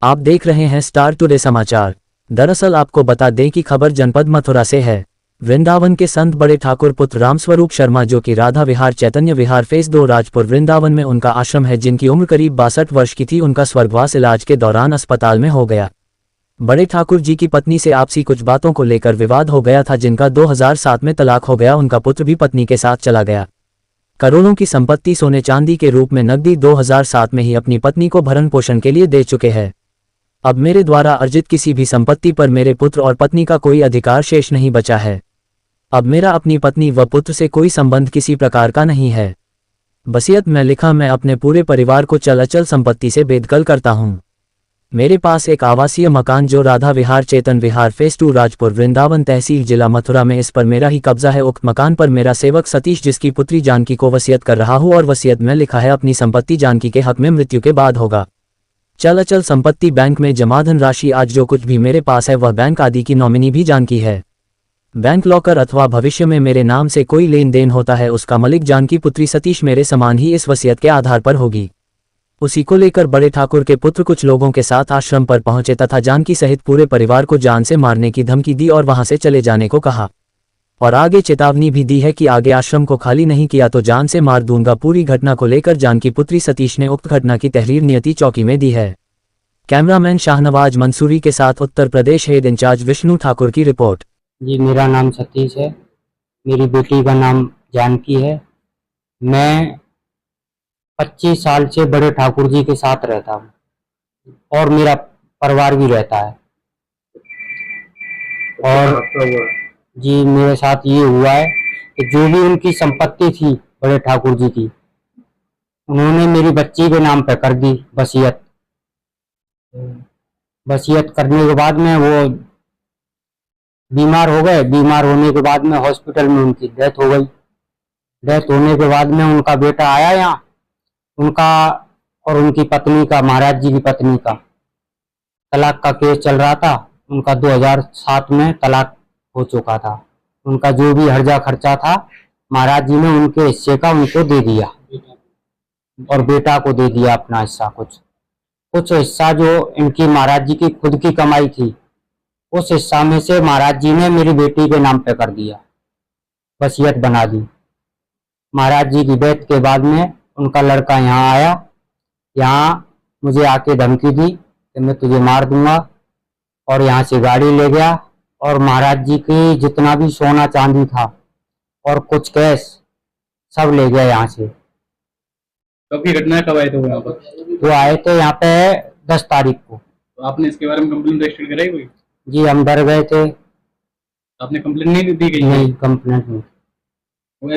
आप देख रहे हैं स्टार टुडे समाचार। दरअसल आपको बता दें कि खबर जनपद मथुरा से है। वृंदावन के संत बड़े ठाकुर पुत्र रामस्वरूप शर्मा, जो कि राधा विहार चैतन्य विहार फेस 2 राजपुर वृंदावन में उनका आश्रम है, जिनकी उम्र करीब 62 वर्ष की थी, उनका स्वर्गवास इलाज के दौरान अस्पताल में हो गया। बड़े ठाकुर जी की पत्नी से आपसी कुछ बातों को लेकर विवाद हो गया था, जिनका 2007 में तलाक हो गया। उनका पुत्र भी पत्नी के साथ चला गया। करोड़ों की संपत्ति सोने चांदी के रूप में नकदी 2007 में ही अपनी पत्नी को भरण पोषण के लिए दे चुके हैं। अब मेरे द्वारा अर्जित किसी भी संपत्ति पर मेरे पुत्र और पत्नी का कोई अधिकार शेष नहीं बचा है। अब मेरा अपनी पत्नी व पुत्र से कोई संबंध किसी प्रकार का नहीं है। वसीयत में लिखा, मैं अपने पूरे परिवार को चल अचल संपत्ति से बेदखल करता हूँ। मेरे पास एक आवासीय मकान जो राधा विहार चेतन विहार फेस 2 राजपुर वृंदावन तहसील जिला मथुरा में, इस पर मेरा ही कब्जा है। उक्त मकान पर मेरा सेवक सतीश, जिसकी पुत्री जानकी को वसीयत कर रहा हूँ, और वसीयत में लिखा है अपनी संपत्ति जानकी के हक में मृत्यु के बाद होगा। चल अचल संपत्ति बैंक में जमा धन राशि, आज जो कुछ भी मेरे पास है वह बैंक आदि की नॉमिनी भी जानकी है। बैंक लॉकर अथवा भविष्य में मेरे नाम से कोई लेन देन होता है, उसका मालिक जानकी पुत्री सतीश मेरे समान ही इस वसीयत के आधार पर होगी। उसी को लेकर बड़े ठाकुर के पुत्र कुछ लोगों के साथ आश्रम पर पहुंचे तथा जानकी सहित पूरे परिवार को जान से मारने की धमकी दी और वहां से चले जाने को कहा, और आगे चेतावनी भी दी है कि आगे आश्रम को खाली नहीं किया तो जान से मार दूंगा। पूरी घटना को लेकर जानकी पुत्री सतीश ने उक्त घटना की तहरीर नियति चौकी में दी है। कैमरामैन शाहनवाज मंसूरी के साथ उत्तर प्रदेश हेड इंचार्ज विष्णु ठाकुर की रिपोर्ट। जी, मेरा नाम सतीश है, मेरी बेटी का नाम जानकी है। मैं 25 साल से बड़े ठाकुर जी के साथ रहता हूँ और मेरा परिवार भी रहता है। और जी, मेरे साथ ये हुआ है कि जो भी उनकी संपत्ति थी बड़े ठाकुर जी की, उन्होंने मेरी बच्ची के नाम पे कर दी वसीयत। वसीयत करने के बाद में वो बीमार हो गए। बीमार होने के बाद में हॉस्पिटल में उनकी डेथ हो गई। डेथ होने के बाद में उनका बेटा आया यहाँ, उनका और उनकी पत्नी का, महाराज जी की पत्नी का तलाक का केस चल रहा था। उनका 2007 में तलाक हो चुका था। उनका जो भी हर्जा खर्चा था महाराज जी ने उनके हिस्से का उनको दे दिया और बेटा को दे दिया अपना हिस्सा। कुछ हिस्सा जो इनकी महाराज जी की खुद की कमाई थी, उस हिस्सा में से महाराज जी ने मेरी बेटी के नाम पे कर दिया, वसीयत बना दी। महाराज जी की डेथ के बाद में उनका लड़का यहाँ आया, यहाँ मुझे आके धमकी दी कि मैं तुझे मार दूंगा, और यहाँ से गाड़ी ले गया और महाराज जी की जितना भी सोना चांदी था और कुछ कैश सब ले गया यहाँ से। कब की घटना है? कब आए थे वो यहाँ पर? वो आए थे यहाँ पे 10 तारीख को। तो आपने इसके बारे में कंप्लेंट रजिस्टर कराई कोई? जी, हम डर गए थे। आपने कंप्लेंट नहीं दी गई? नहीं, कंप्लेंट नहीं। वो